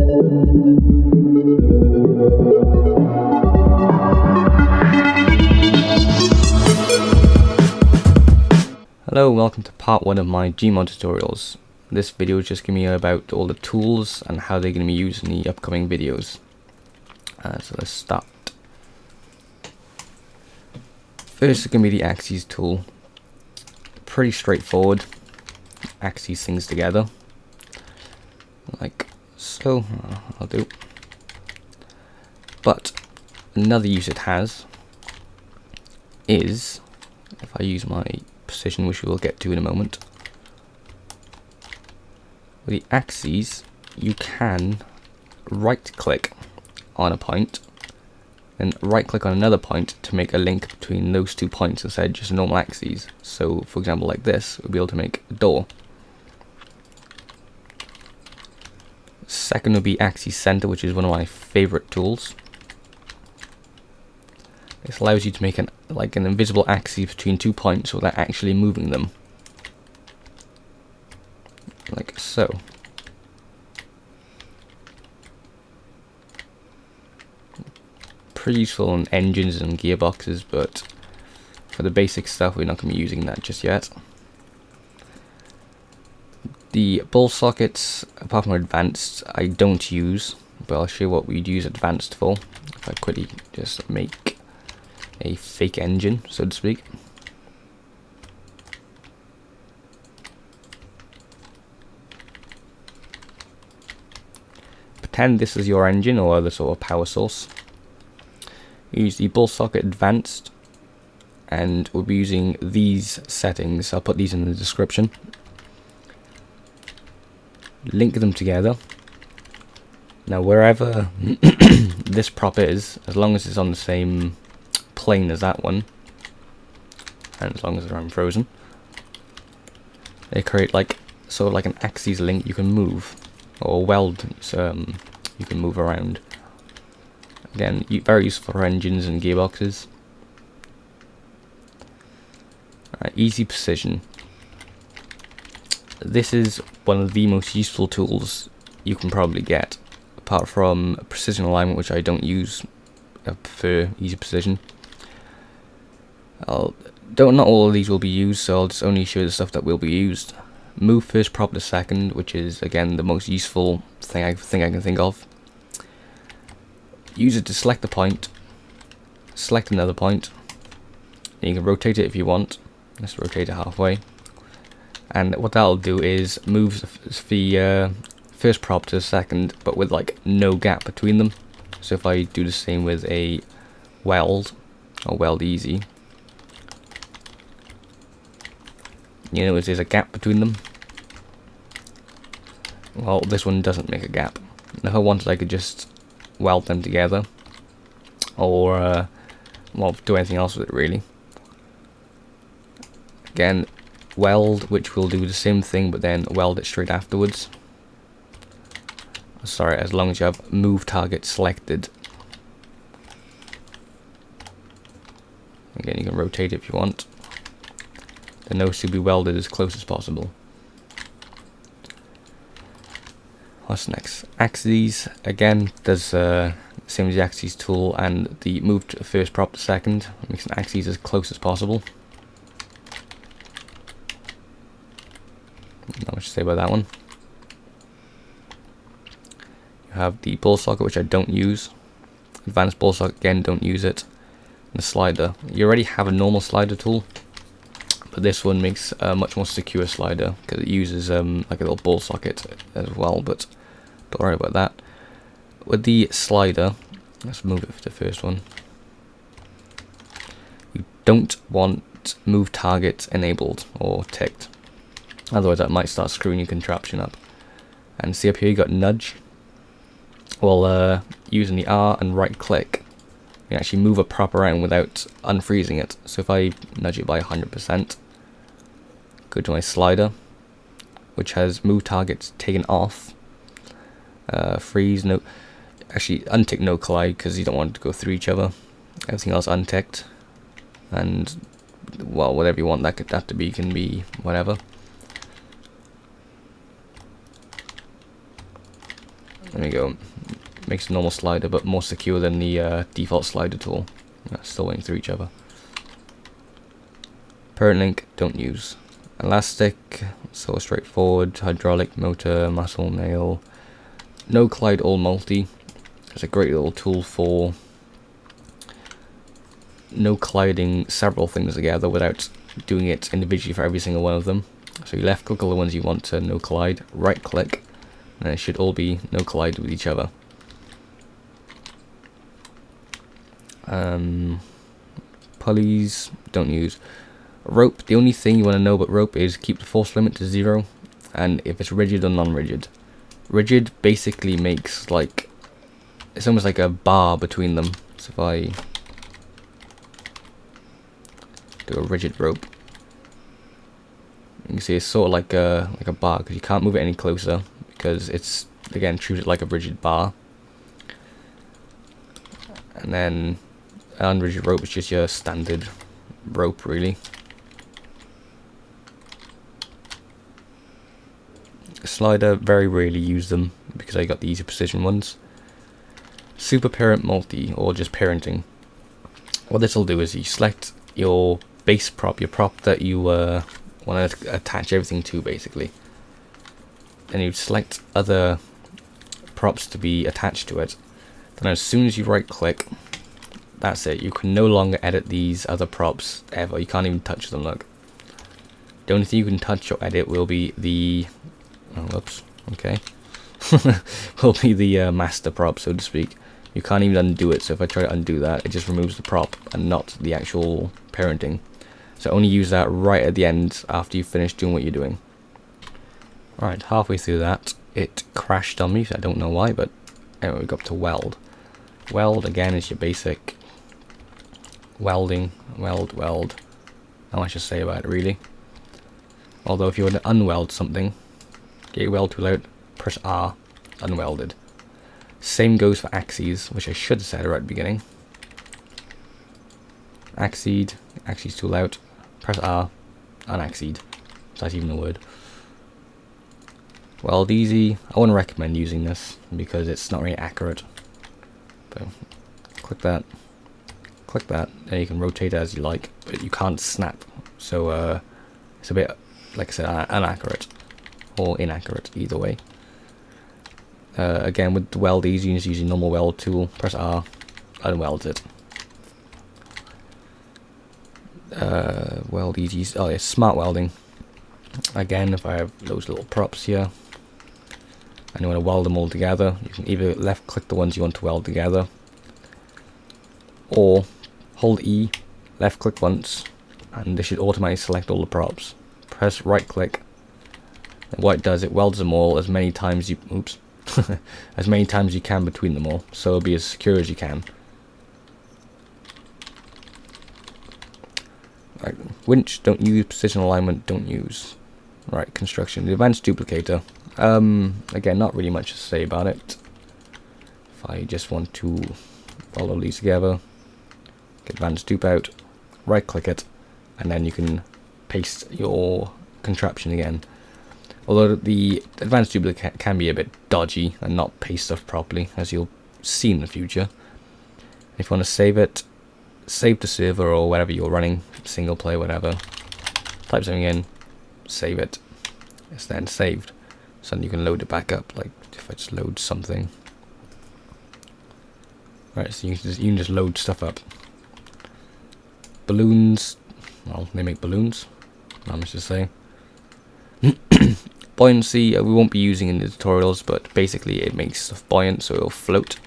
Hello, welcome to part 1 of my gmod tutorials. This video is just going to be about all the tools and how they're going to be used in the upcoming videos. So let's start. First is going to be the axes tool. Pretty straightforward. Axes things together. Like so. I'll do. But another use it has is, if I use my precision, which we will get to in a moment, with the axes you can right click on a point and right click on another point to make a link between those 2 points instead of just normal axes. So for example, like this, we'll be able to make a door. Second would be axis center, which is one of my favorite tools. This allows you to make an invisible axis between 2 points without actually moving them. Like so. Pretty useful in engines and gearboxes, but for the basic stuff we're not going to be using that just yet. The Ballsockets, apart from advanced, I don't use, but I'll show you what we'd use advanced for. If I quickly just make a fake engine, so to speak. Pretend this is your engine or other sort of power source. Use the Ballsocket Advanced, and we'll be using these settings. I'll put these in the description. Link them together. Now wherever this prop is, as long as it's on the same plane as that one, and as long as they're unfrozen, they create like sort of like an axis link you can move, or weld, you can move around. Again, very useful for engines and gearboxes. Alright, easy precision. This is one of the most useful tools you can probably get, apart from precision alignment, which I don't use. I prefer easy precision. Not all of these will be used, so I'll just only show the stuff that will be used. Move first prop to second, which is again the most useful thing I can think of. Use it to select a point, select another point, and you can rotate it if you want. Let's rotate it halfway, and what that'll do is move the first prop to the second, but with like no gap between them. So if I do the same with a weld, or weld easy, you notice there's a gap between them. Well, this one doesn't make a gap. Now if I wanted, I could just weld them together, or well, do anything else with it really. Again, weld, which will do the same thing, but then weld it straight afterwards. Sorry, as long as you have move target selected. Again, you can rotate it if you want. The nose should be welded as close as possible. What's next? Axes. Again, there's same as the axes tool, and the move to first prop to second makes an axes as close as possible. Not much to say about that one. You have the Ballsocket, which I don't use. Advanced Ballsocket, again, don't use it. And the slider. You already have a normal slider tool, but this one makes a much more secure slider because it uses like a little Ballsocket as well, but don't worry about that. With the slider, let's move it to the first one. You don't want move target enabled or ticked, otherwise that might start screwing your contraption up. And see up here you got nudge. Well, using the R and right click, you can actually move a prop around without unfreezing it. So if I nudge it by 100%, go to my slider, which has move targets taken off, freeze, no, actually untick no collide because you don't want it to go through each other. Everything else unticked, and well, whatever you want that to be can be whatever. There we go. Makes a normal slider, but more secure than the default slider tool. Still waiting through each other. Parent link, don't use. Elastic, so straightforward. Hydraulic, motor, muscle, nail. No collide all multi. It's a great little tool for no colliding several things together without doing it individually for every single one of them. So you left click all the ones you want to no collide, right click, and it should all be no collide with each other. Pulleys, don't use. Rope, the only thing you want to know about rope is keep the force limit to 0, and if it's rigid or non-rigid. Rigid basically makes like, it's almost like a bar between them. So if I do a rigid rope, you can see it's sort of like a bar, because you can't move it any closer because it's, again, treated like a rigid bar. And then unrigid rope is just your standard rope, really. Slider, very rarely use them because I got the easy precision ones. Super parent multi, or just parenting. What this will do is you select your base prop, your prop that you want to attach everything to, basically. Then you select other props to be attached to it. Then as soon as you right click, that's it. You can no longer edit these other props ever. You can't even touch them, look. The only thing you can touch or edit will be the... oh, whoops. Okay. will be the master prop, so to speak. You can't even undo it, so if I try to undo that, it just removes the prop and not the actual parenting. So only use that right at the end after you finish doing what you're doing. Alright, halfway through that, it crashed on me, so I don't know why, but anyway, we got up to weld. Weld, again, is your basic welding, weld. Not much to say about it, really. Although if you want to unweld something, get your weld tool out, press R, unwelded. Same goes for axes, which I should have said right at the beginning. Axed tool out, press R, unaxed. Is that even a word? Weld easy. I wouldn't recommend using this because it's not really accurate. So click that, then you can rotate it as you like, but you can't snap. So it's a bit, like I said, inaccurate or inaccurate, either way. Again, with the weld easy, you just use your normal weld tool, press R, unweld it. Weld easy, oh yeah, smart welding. Again, if I have those little props here, and you want to weld them all together, you can either left click the ones you want to weld together, or hold E, left click once, and this should automatically select all the props. Press right click, and what it does, it welds them all as many times you, oops, as many times you can between them all, so it'll be as secure as you can. Right, winch, don't use. Position alignment, don't use. Right, construction, the advanced duplicator. Again, not really much to say about it. If I just want to follow these together, get advanced dupe out, right click it, and then you can paste your contraption again. Although the advanced duplicate can be a bit dodgy and not paste stuff properly, as you'll see in the future. If you want to save it, save to server or whatever you're running, single player, whatever. Type something in, save it. It's then saved. So then you can load it back up, like if I just load something. Right, so you can just load stuff up. Balloons, well, they make balloons, not much to say. Buoyancy, we won't be using in the tutorials, but basically it makes stuff buoyant, so it'll float.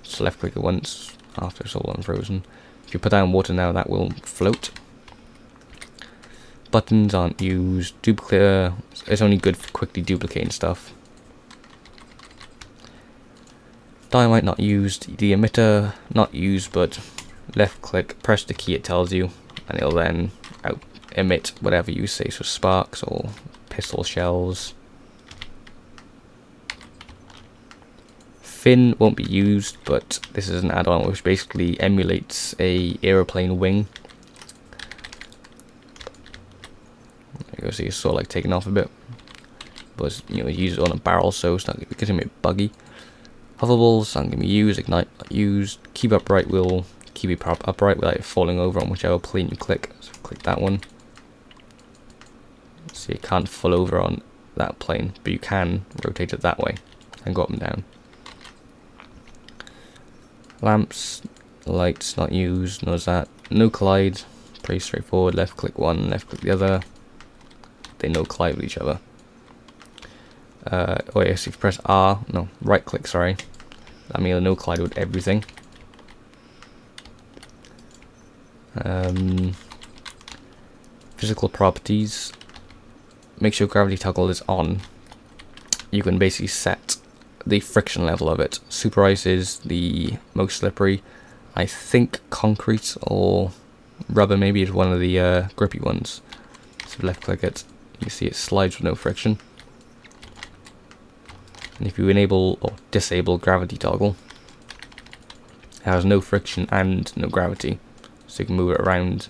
Just left click it once after it's all unfrozen. If you put down water now, that will float. Buttons aren't used. Duplicator, it's only good for quickly duplicating stuff. Dynamite not used. The emitter not used, but left click, press the key it tells you, and it'll then emit whatever you say, so sparks or pistol shells. Fin won't be used, but this is an add-on which basically emulates a aeroplane wing. There you go, see it's sort of like taking off a bit, but you know, use it on a barrel, so it's not gonna be a bit buggy. Hoverballs aren't going to be used, ignite not used, keep upright will keep it upright without it falling over on whichever plane you click. So click that one. So you can't fall over on that plane, but you can rotate it that way and go up and down. Lamps, lights not used, notice that. No collide, pretty straightforward. Left click one, left click the other. They no collide with each other. Oh yes, if you press R, no, right click, sorry. That means no collide with everything. Physical properties. Make sure gravity toggle is on. You can basically set the friction level of it. Super ice is the most slippery. I think concrete or rubber maybe is one of the grippy ones. So left click it, you see it slides with no friction. And if you enable or disable gravity toggle, it has no friction and no gravity, so you can move it around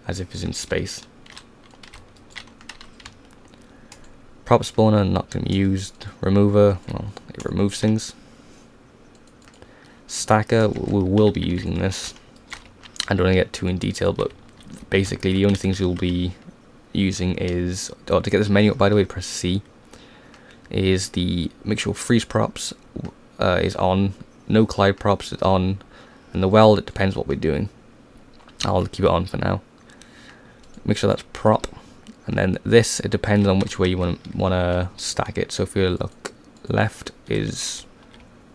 as if it's in space. Prop spawner, not going to be used. Remover, well, it removes things. Stacker, we will be using this. I don't want to get too in detail, but basically the only things you'll be using is, to get this menu up, by the way, press C. Is the make sure freeze props is on, no collide props is on, and the weld, it depends what we're doing. I'll keep it on for now. Make sure that's prop, and then this, it depends on which way you want to stack it. So if you look left is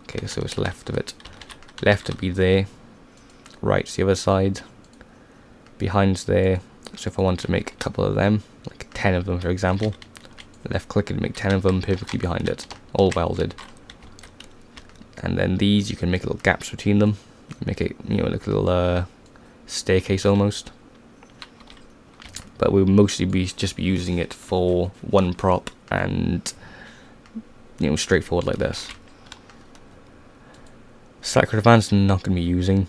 okay, so it's left of it. Left would be there, right's the other side, behind's there. So if I wanted to make a couple of them, like 10 of them for example, left click and make 10 of them perfectly behind it, all welded. And then these, you can make little gaps between them, make it, you know, like a little staircase almost. But we'll mostly just be using it for one prop and, you know, straightforward like this. Stacker Advanced, not going to be using.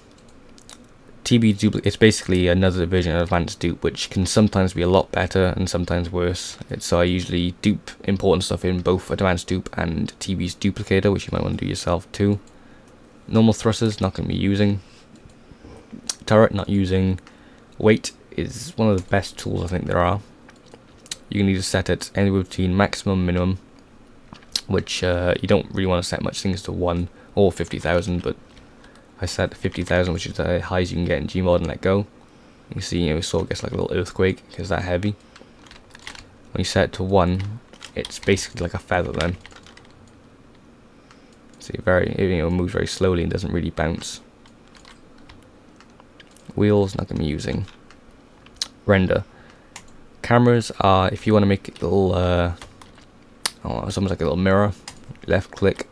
TB Duplicate, it's basically another version of Advanced Dupe, which can sometimes be a lot better and sometimes worse. So I usually dupe important stuff in both Advanced Dupe and TB's Duplicator, which you might want to do yourself too. Normal thrusters, not going to be using. Turret, not using. Weight is one of the best tools I think there are. You can either set it anywhere between maximum, minimum, which you don't really want to set much things to 1 or 50,000, but I set 50,000, which is the highest you can get in gmod, and let go. You can see, you know, it sort of gets like a little earthquake because it's that heavy. When you set it to 1, it's basically like a feather then. See, it moves very slowly and doesn't really bounce. Wheels, not going to be using. Render. Cameras are, if you want to make it a little, it's almost like a little mirror. Left click,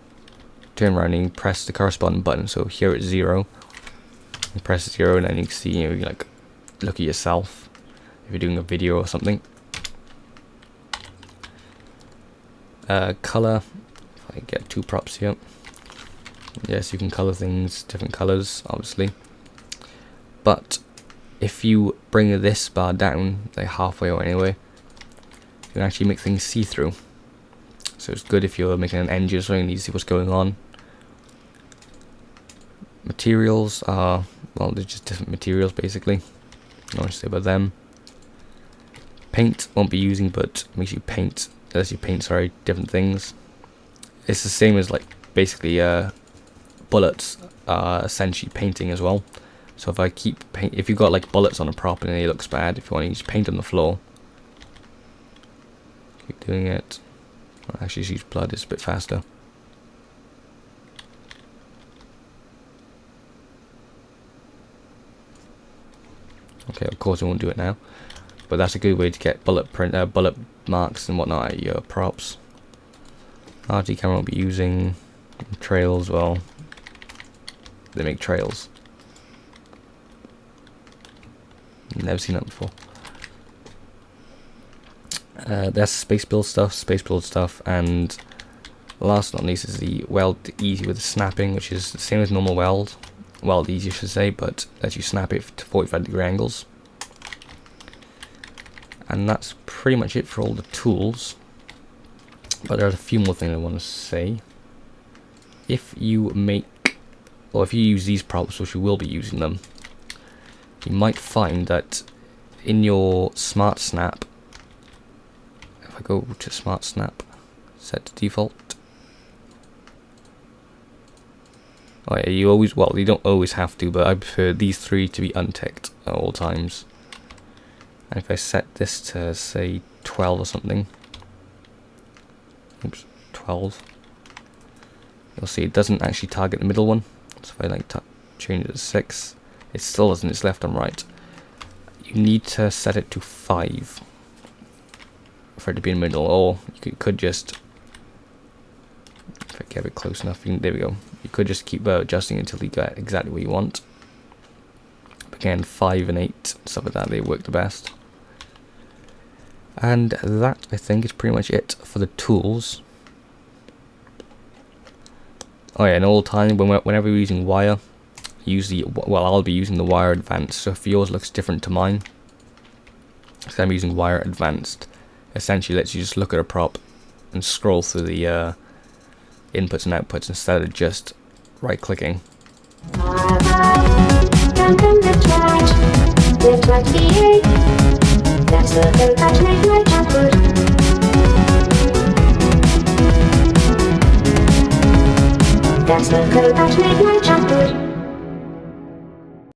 turn around and you press the corresponding button. So here it's 0. You press 0 and then you can see, you know, you like look at yourself if you're doing a video or something. Color, if I get 2 props here. Yes, you can color things different colors, obviously. But if you bring this bar down, like halfway or anyway, you can actually make things see-through. So it's good if you're making an engine or something and you need to see what's going on. Materials are, well, they're just different materials basically. I don't want to say about them. Paint, won't be using, but makes you paint, lets you paint, sorry, different things. It's the same as like basically bullets are essentially painting as well. So if I keep paint, if you've got like bullets on a prop and it looks bad, if you want to use paint on the floor, keep doing it. I'll actually use blood, it's a bit faster. Okay, of course I won't do it now, but that's a good way to get bullet marks and whatnot at your props. RT camera won't be using. Trails, well, they make trails. Never seen that before. That's space build stuff, and last but not least is the weld easy with the snapping, which is the same as normal weld easy I should say, but lets you snap it to 45-degree angles. And that's pretty much it for all the tools, but there's a few more things I want to say. if you make, or if you use these props, which you will be using them, you might find that in your smart snap, if I go to smart snap, set to default. Oh yeah, you always, well, you don't always have to, but I prefer these three to be unticked at all times. And if I set this to, say, 12 or something, oops, 12, you'll see it doesn't actually target the middle one. So if I like change it to 6, it still doesn't, it's left and right. You need to set it to 5 for it to be in the middle, or you could just, if I get it close enough, there we go. You could just keep adjusting until you get exactly what you want. But again, 5 and 8, stuff like that, they work the best. And that, I think, is pretty much it for the tools. Oh yeah, and all the time, whenever you're using wire, use the, well, I'll be using the wire advanced. So if yours looks different to mine, because I'm using wire advanced, essentially lets you just look at a prop and scroll through the inputs and outputs instead of just right clicking. That's the code that made my jump good. That's the code that made my jump good.